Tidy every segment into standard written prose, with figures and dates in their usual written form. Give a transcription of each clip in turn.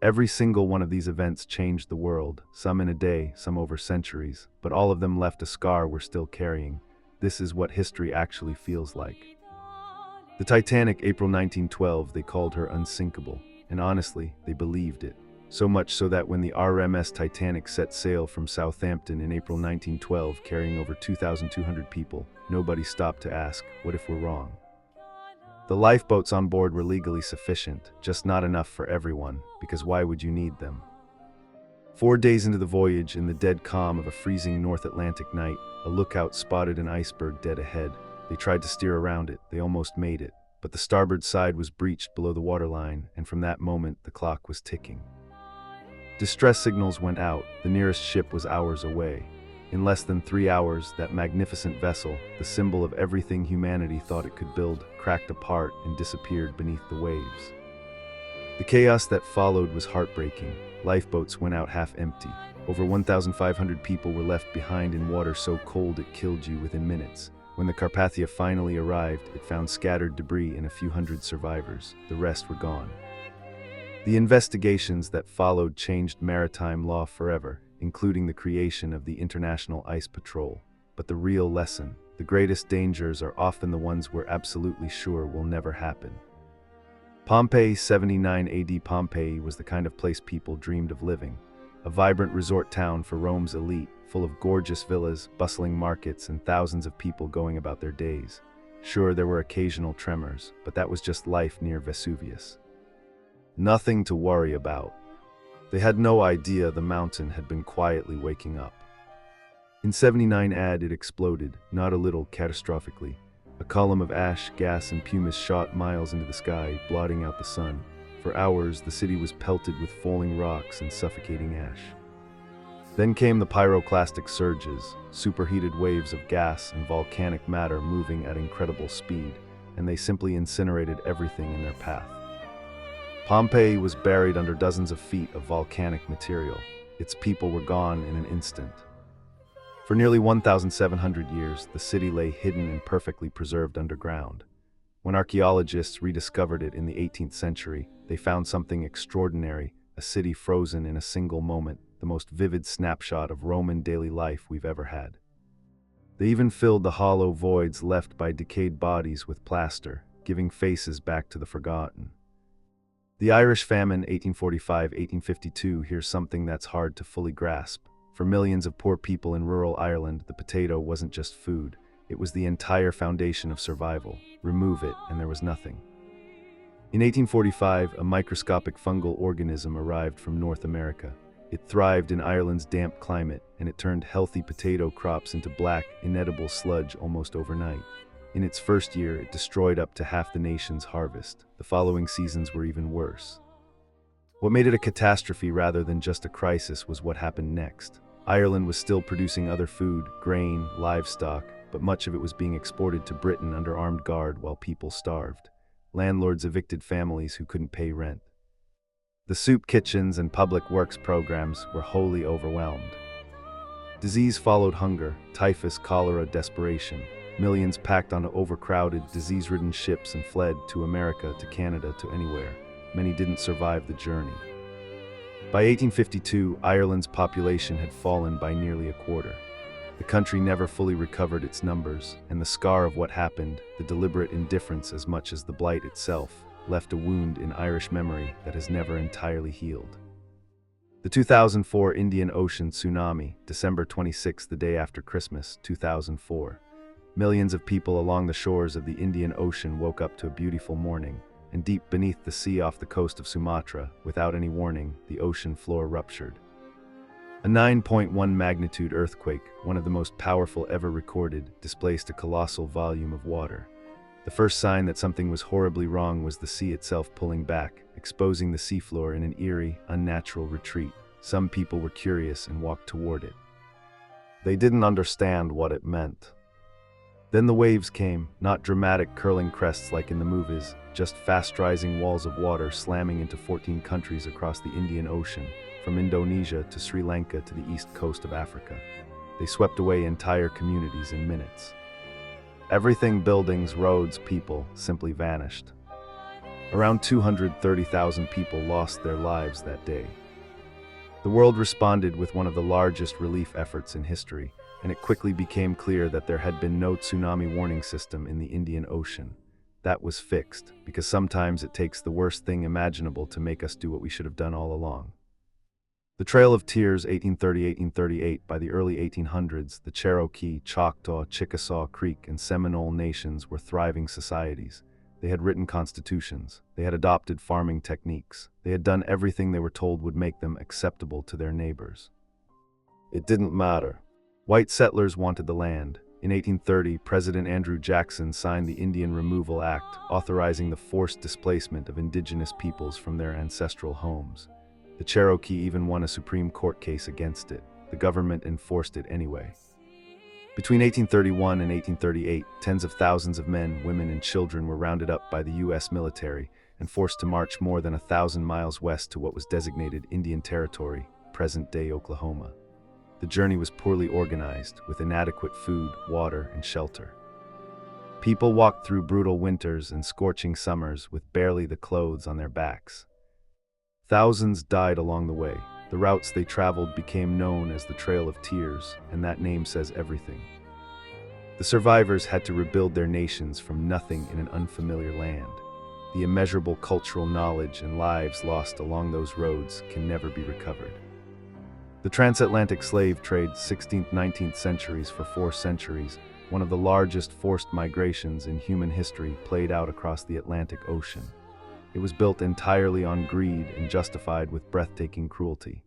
Every single one of these events changed the world, some in a day, some over centuries, but all of them left a scar we're still carrying. This is what history actually feels like. The Titanic, April 1912, they called her unsinkable, and honestly, they believed it. So much so that when the RMS Titanic set sail from Southampton in April 1912, carrying over 2,200 people, nobody stopped to ask, what if we're wrong? The lifeboats on board were legally sufficient, just not enough for everyone, because why would you need them? 4 days into the voyage, in the dead calm of a freezing North Atlantic night, a lookout spotted an iceberg dead ahead. They tried to steer around it, they almost made it, but the starboard side was breached below the waterline, and from that moment the clock was ticking. Distress signals went out, the nearest ship was hours away. In less than 3 hours, that magnificent vessel, the symbol of everything humanity thought it could build, cracked apart and disappeared beneath the waves. The chaos that followed was heartbreaking. Lifeboats went out half empty. Over 1,500 people were left behind in water so cold it killed you within minutes. When the Carpathia finally arrived, it found scattered debris and a few hundred survivors. The rest were gone. The investigations that followed changed maritime law forever, including the creation of the International Ice Patrol. But the real lesson, the greatest dangers are often the ones we're absolutely sure will never happen. Pompeii, 79 AD. Pompeii was the kind of place people dreamed of living. A vibrant resort town for Rome's elite, full of gorgeous villas, bustling markets, and thousands of people going about their days. Sure, there were occasional tremors, but that was just life near Vesuvius. Nothing to worry about. They had no idea the mountain had been quietly waking up. In 79 AD, it exploded, not a little catastrophically. A column of ash, gas, and pumice shot miles into the sky, blotting out the sun. For hours, the city was pelted with falling rocks and suffocating ash. Then came the pyroclastic surges, superheated waves of gas and volcanic matter moving at incredible speed, and they simply incinerated everything in their path. Pompeii was buried under dozens of feet of volcanic material. Its people were gone in an instant. For nearly 1,700 years, the city lay hidden and perfectly preserved underground. When archaeologists rediscovered it in the 18th century, they found something extraordinary, a city frozen in a single moment, the most vivid snapshot of Roman daily life we've ever had. They even filled the hollow voids left by decayed bodies with plaster, giving faces back to the forgotten. The Irish Famine, 1845-1852, here's something that's hard to fully grasp. For millions of poor people in rural Ireland, the potato wasn't just food, it was the entire foundation of survival. Remove it, and there was nothing. In 1845, a microscopic fungal organism arrived from North America. It thrived in Ireland's damp climate, and it turned healthy potato crops into black, inedible sludge almost overnight. In its first year, it destroyed up to half the nation's harvest. The following seasons were even worse. What made it a catastrophe rather than just a crisis was what happened next. Ireland was still producing other food, grain, livestock, but much of it was being exported to Britain under armed guard while people starved. Landlords evicted families who couldn't pay rent. The soup kitchens and public works programs were wholly overwhelmed. Disease followed hunger, typhus, cholera, desperation. Millions packed onto overcrowded, disease-ridden ships and fled to America, to Canada, to anywhere. Many didn't survive the journey. By 1852, Ireland's population had fallen by nearly a quarter. The country never fully recovered its numbers, and the scar of what happened, the deliberate indifference as much as the blight itself, left a wound in Irish memory that has never entirely healed. The 2004 Indian Ocean tsunami, December 26, the day after Christmas, 2004. Millions of people along the shores of the Indian Ocean woke up to a beautiful morning, and deep beneath the sea off the coast of Sumatra, without any warning, the ocean floor ruptured. A 9.1 magnitude earthquake, one of the most powerful ever recorded, displaced a colossal volume of water. The first sign that something was horribly wrong was the sea itself pulling back, exposing the seafloor in an eerie, unnatural retreat. Some people were curious and walked toward it. They didn't understand what it meant. Then the waves came, not dramatic curling crests like in the movies, just fast-rising walls of water slamming into 14 countries across the Indian Ocean, from Indonesia to Sri Lanka to the east coast of Africa. They swept away entire communities in minutes. Everything, buildings, roads, people, simply vanished. Around 230,000 people lost their lives that day. The world responded with one of the largest relief efforts in history, and it quickly became clear that there had been no tsunami warning system in the Indian Ocean. That was fixed, because sometimes it takes the worst thing imaginable to make us do what we should have done all along. The Trail of Tears, 1830-1838. By the early 1800s, the Cherokee, Choctaw, Chickasaw, Creek, and Seminole nations were thriving societies. They had written constitutions. They had adopted farming techniques. They had done everything they were told would make them acceptable to their neighbors. It didn't matter. White settlers wanted the land. In 1830, President Andrew Jackson signed the Indian Removal Act, authorizing the forced displacement of indigenous peoples from their ancestral homes. The Cherokee even won a Supreme Court case against it. The government enforced it anyway. Between 1831 and 1838, tens of thousands of men, women, and children were rounded up by the U.S. military and forced to march more than 1,000 miles west to what was designated Indian Territory, present-day Oklahoma. The journey was poorly organized, with inadequate food, water, and shelter. People walked through brutal winters and scorching summers with barely the clothes on their backs. Thousands died along the way. The routes they traveled became known as the Trail of Tears, and that name says everything. The survivors had to rebuild their nations from nothing in an unfamiliar land. The immeasurable cultural knowledge and lives lost along those roads can never be recovered. The transatlantic slave trade, 16th-19th centuries for 4 centuries, one of the largest forced migrations in human history, played out across the Atlantic Ocean. It was built entirely on greed and justified with breathtaking cruelty.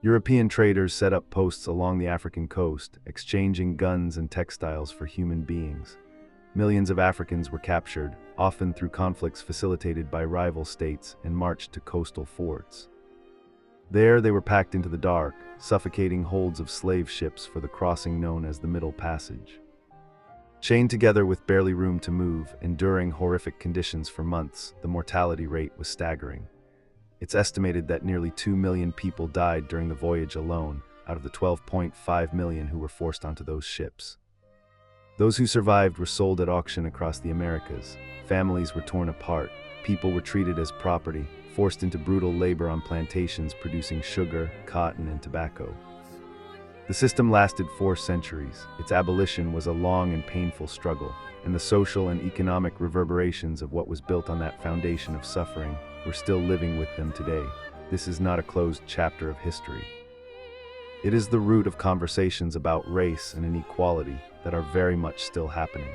European traders set up posts along the African coast, exchanging guns and textiles for human beings. Millions of Africans were captured, often through conflicts facilitated by rival states, and marched to coastal forts. There they were packed into the dark, suffocating holds of slave ships for the crossing known as the Middle Passage. Chained together with barely room to move, enduring horrific conditions for months, the mortality rate was staggering. It's estimated that nearly 2 million people died during the voyage alone, out of the 12.5 million who were forced onto those ships. Those who survived were sold at auction across the Americas. Families were torn apart. People were treated as property, forced into brutal labor on plantations producing sugar, cotton, and tobacco. The system lasted 4 centuries. Its abolition was a long and painful struggle, and the social and economic reverberations of what was built on that foundation of suffering were still living with them today. This is not a closed chapter of history. It is the root of conversations about race and inequality that are very much still happening.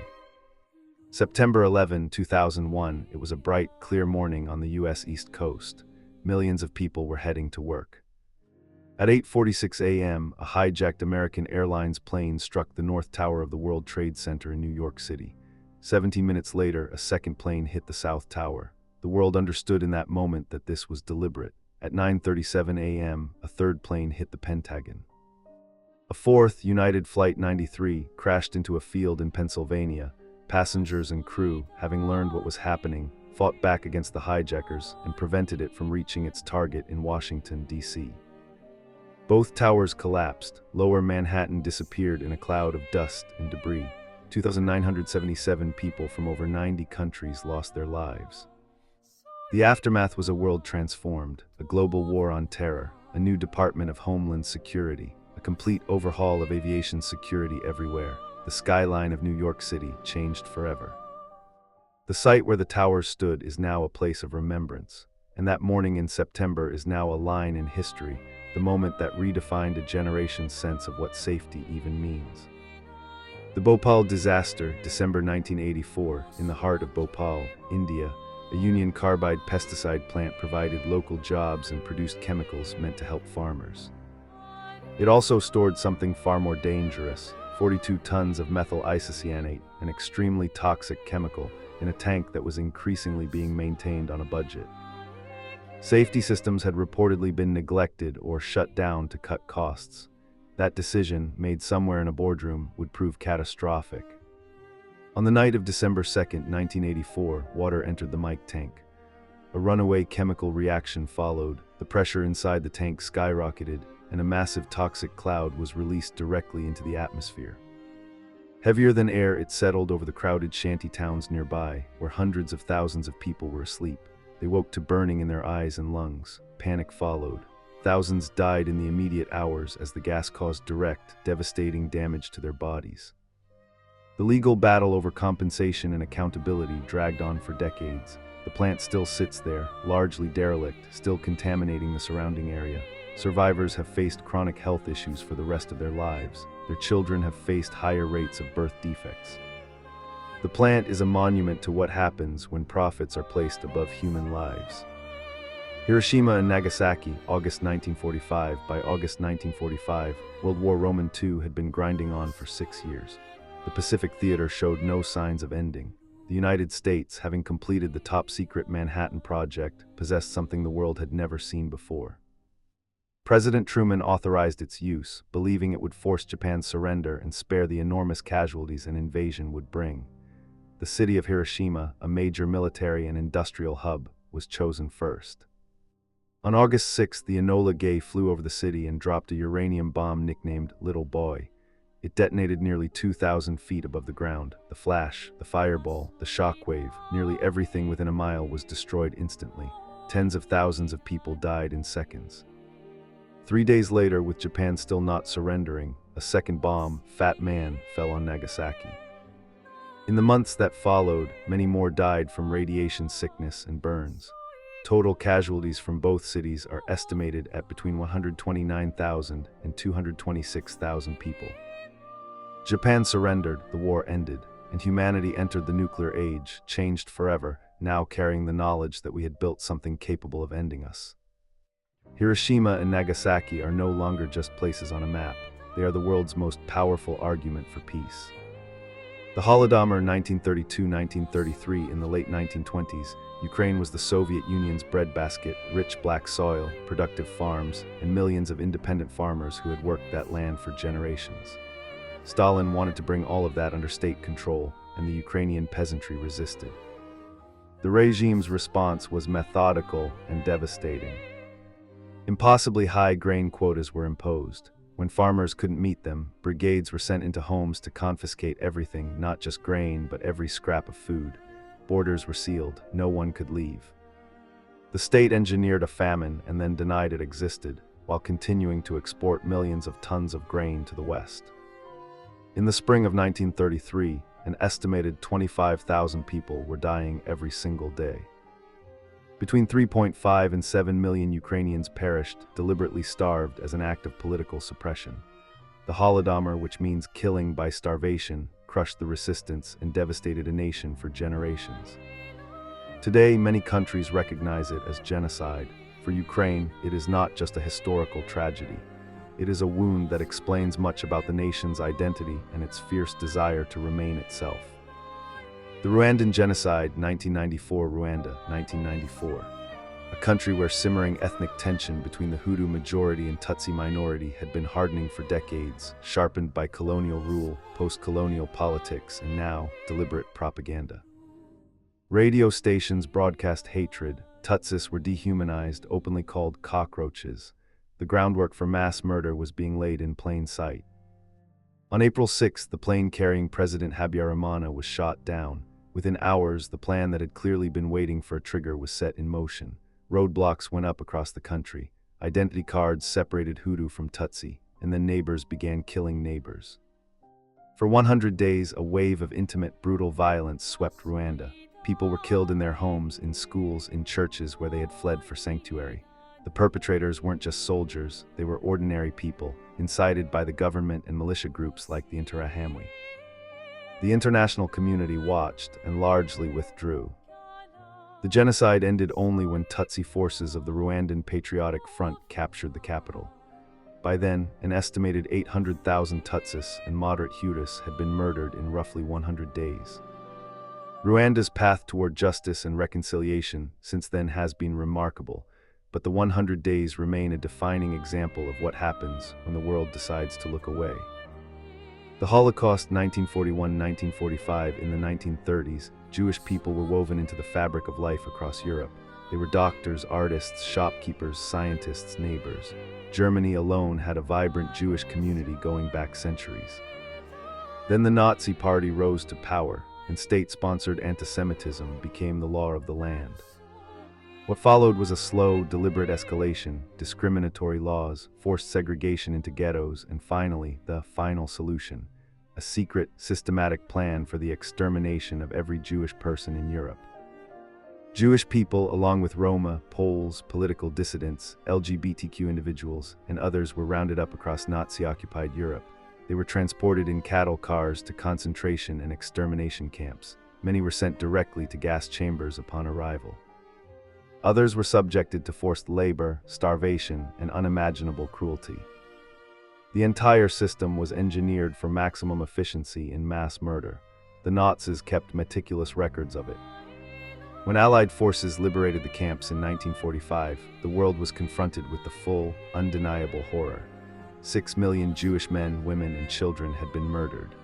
September 11, 2001, it was a bright, clear morning on the U.S. East Coast. Millions of people were heading to work. At 8:46 a.m., a hijacked American Airlines plane struck the North Tower of the World Trade Center in New York City. 17 minutes later, a second plane hit the South Tower. The world understood in that moment that this was deliberate. At 9:37 a.m., a third plane hit the Pentagon. A fourth, United Flight 93, crashed into a field in Pennsylvania. Passengers and crew, having learned what was happening, fought back against the hijackers and prevented it from reaching its target in Washington, D.C. Both towers collapsed. Lower Manhattan disappeared in a cloud of dust and debris. 2,977 people from over 90 countries lost their lives. The aftermath was a world transformed, a global war on terror, a new Department of Homeland Security, a complete overhaul of aviation security everywhere. The skyline of New York City changed forever. The site where the towers stood is now a place of remembrance, and that morning in September is now a line in history, the moment that redefined a generation's sense of what safety even means. The Bhopal disaster, December 1984, in the heart of Bhopal, India, a Union Carbide pesticide plant provided local jobs and produced chemicals meant to help farmers. It also stored something far more dangerous, 42 tons of methyl isocyanate, an extremely toxic chemical, in a tank that was increasingly being maintained on a budget. Safety systems had reportedly been neglected or shut down to cut costs. That decision, made somewhere in a boardroom, would prove catastrophic. On the night of December 2, 1984, water entered the Mike tank. A runaway chemical reaction followed, the pressure inside the tank skyrocketed, and a massive toxic cloud was released directly into the atmosphere. Heavier than air, it settled over the crowded shanty towns nearby, where hundreds of thousands of people were asleep. They woke to burning in their eyes and lungs. Panic followed. Thousands died in the immediate hours as the gas caused direct, devastating damage to their bodies. The legal battle over compensation and accountability dragged on for decades. The plant still sits there, largely derelict, still contaminating the surrounding area. Survivors have faced chronic health issues for the rest of their lives. Their children have faced higher rates of birth defects. The plant is a monument to what happens when profits are placed above human lives. Hiroshima and Nagasaki, August 1945. By August 1945, World War II had been grinding on for 6 years. The Pacific Theater showed no signs of ending. The United States, having completed the top-secret Manhattan Project, possessed something the world had never seen before. President Truman authorized its use, believing it would force Japan's surrender and spare the enormous casualties an invasion would bring. The city of Hiroshima, a major military and industrial hub, was chosen first. On August 6, the Enola Gay flew over the city and dropped a uranium bomb nicknamed Little Boy. It detonated nearly 2,000 feet above the ground. The flash, the fireball, the shockwave, nearly everything within a mile was destroyed instantly. Tens of thousands of people died in seconds. 3 days later, with Japan still not surrendering, a second bomb, Fat Man, fell on Nagasaki. In the months that followed, many more died from radiation sickness and burns. Total casualties from both cities are estimated at between 129,000 and 226,000 people. Japan surrendered, the war ended, and humanity entered the nuclear age, changed forever, now carrying the knowledge that we had built something capable of ending us. Hiroshima and Nagasaki are no longer just places on a map. They are the world's most powerful argument for peace. The Holodomor 1932-1933. In the late 1920s, Ukraine was the Soviet Union's breadbasket, rich black soil, productive farms, and millions of independent farmers who had worked that land for generations. Stalin wanted to bring all of that under state control, and the Ukrainian peasantry resisted. The regime's response was methodical and devastating. Impossibly high grain quotas were imposed. When farmers couldn't meet them, brigades were sent into homes to confiscate everything, not just grain, but every scrap of food. Borders were sealed. No one could leave. The state engineered a famine and then denied it existed, while continuing to export millions of tons of grain to the West. In the spring of 1933, an estimated 25,000 people were dying every single day. Between 3.5 and 7 million Ukrainians perished, deliberately starved as an act of political suppression. The Holodomor, which means killing by starvation, crushed the resistance and devastated a nation for generations. Today, many countries recognize it as genocide. For Ukraine, it is not just a historical tragedy. It is a wound that explains much about the nation's identity and its fierce desire to remain itself. The Rwandan Genocide, 1994. Rwanda, 1994. A country where simmering ethnic tension between the Hutu majority and Tutsi minority had been hardening for decades, sharpened by colonial rule, post-colonial politics, and now, deliberate propaganda. Radio stations broadcast hatred. Tutsis were dehumanized, openly called cockroaches. The groundwork for mass murder was being laid in plain sight. On April 6, the plane carrying President Habyarimana was shot down. Within hours, the plan that had clearly been waiting for a trigger was set in motion. Roadblocks went up across the country. Identity cards separated Hutu from Tutsi, and then neighbors began killing neighbors. For 100 days, a wave of intimate, brutal violence swept Rwanda. People were killed in their homes, in schools, in churches where they had fled for sanctuary. The perpetrators weren't just soldiers, they were ordinary people, incited by the government and militia groups like the Interahamwe. The international community watched and largely withdrew. The genocide ended only when Tutsi forces of the Rwandan Patriotic Front captured the capital. By then, an estimated 800,000 Tutsis and moderate Hutus had been murdered in roughly 100 days. Rwanda's path toward justice and reconciliation since then has been remarkable, but the 100 days remain a defining example of what happens when the world decides to look away. The Holocaust, 1941-1945. In the 1930s, Jewish people were woven into the fabric of life across Europe. They were doctors, artists, shopkeepers, scientists, neighbors. Germany alone had a vibrant Jewish community going back centuries. Then the Nazi Party rose to power, and state-sponsored anti-Semitism became the law of the land. What followed was a slow, deliberate escalation, discriminatory laws, forced segregation into ghettos, and finally, the final solution, a secret, systematic plan for the extermination of every Jewish person in Europe. Jewish people, along with Roma, Poles, political dissidents, LGBTQ individuals, and others were rounded up across Nazi-occupied Europe. They were transported in cattle cars to concentration and extermination camps. Many were sent directly to gas chambers upon arrival. Others were subjected to forced labor, starvation, and unimaginable cruelty. The entire system was engineered for maximum efficiency in mass murder. The Nazis kept meticulous records of it. When Allied forces liberated the camps in 1945, the world was confronted with the full, undeniable horror. 6 million Jewish men, women, and children had been murdered.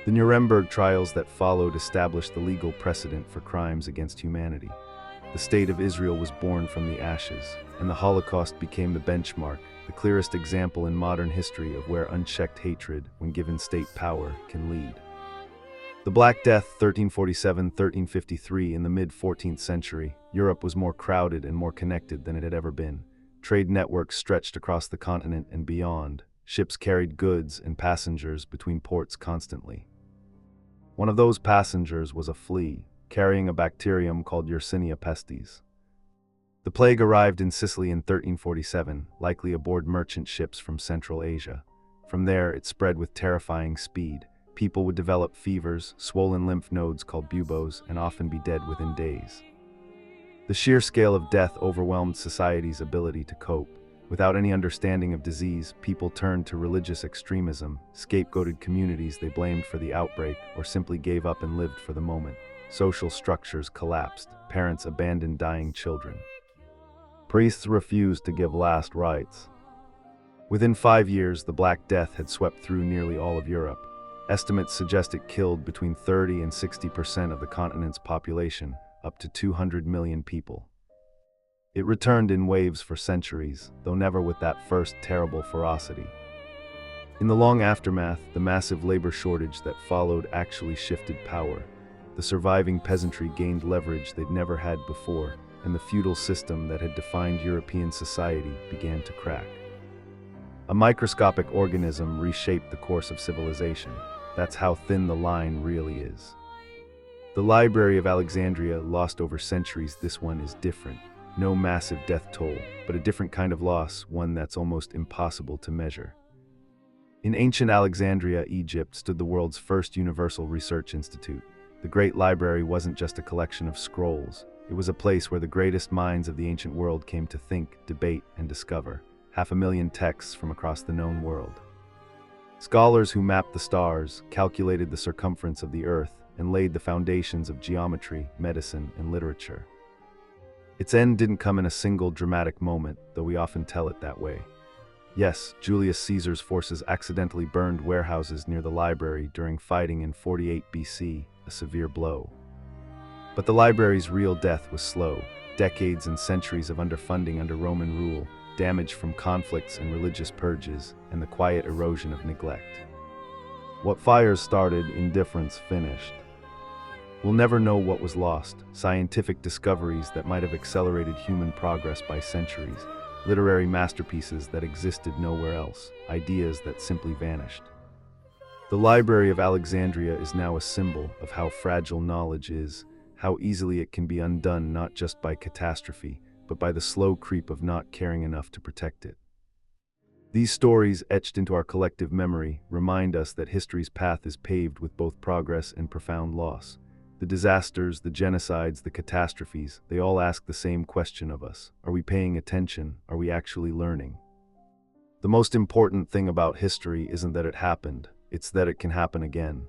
The Nuremberg trials that followed established the legal precedent for crimes against humanity. The State of Israel was born from the ashes, and the Holocaust became the benchmark, the clearest example in modern history of where unchecked hatred, when given state power, can lead. The Black Death, 1347-1353, in the mid-14th century, Europe was more crowded and more connected than it had ever been. Trade networks stretched across the continent and beyond. Ships carried goods and passengers between ports constantly. One of those passengers was a flea, carrying a bacterium called Yersinia pestis. The plague arrived in Sicily in 1347, likely aboard merchant ships from Central Asia. From there, it spread with terrifying speed. People would develop fevers, swollen lymph nodes called buboes, and often be dead within days. The sheer scale of death overwhelmed society's ability to cope. Without any understanding of disease, people turned to religious extremism, scapegoated communities they blamed for the outbreak, or simply gave up and lived for the moment. Social structures collapsed. Parents abandoned dying children. Priests refused to give last rites. Within 5 years, the Black Death had swept through nearly all of Europe. Estimates suggest it killed between 30 and 60% of the continent's population, up to 200 million people. It returned in waves for centuries, though never with that first terrible ferocity. In the long aftermath, the massive labor shortage that followed actually shifted power. The surviving peasantry gained leverage they'd never had before, and the feudal system that had defined European society began to crack. A microscopic organism reshaped the course of civilization. That's how thin the line really is. The Library of Alexandria lost over centuries. This one is different. No massive death toll, but a different kind of loss, one that's almost impossible to measure. In ancient Alexandria, Egypt, stood the world's first universal research institute. The Great Library wasn't just a collection of scrolls. It was a place where the greatest minds of the ancient world came to think, debate, and discover. 500,000 texts from across the known world. Scholars who mapped the stars, calculated the circumference of the Earth, and laid the foundations of geometry, medicine, and literature. Its end didn't come in a single dramatic moment, though we often tell it that way. Yes, Julius Caesar's forces accidentally burned warehouses near the library during fighting in 48 BC, a severe blow. But the library's real death was slow. Decades and centuries of underfunding under Roman rule, damage from conflicts and religious purges, and the quiet erosion of neglect. What fires started, indifference finished. We'll never know what was lost. Scientific discoveries that might have accelerated human progress by centuries. Literary masterpieces that existed nowhere else. Ideas that simply vanished. The Library of Alexandria is now a symbol of how fragile knowledge is, how easily it can be undone not just by catastrophe, but by the slow creep of not caring enough to protect it. These stories, etched into our collective memory, remind us that history's path is paved with both progress and profound loss. The disasters, the genocides, the catastrophes, they all ask the same question of us. Are we paying attention? Are we actually learning? The most important thing about history isn't that it happened, it's that it can happen again.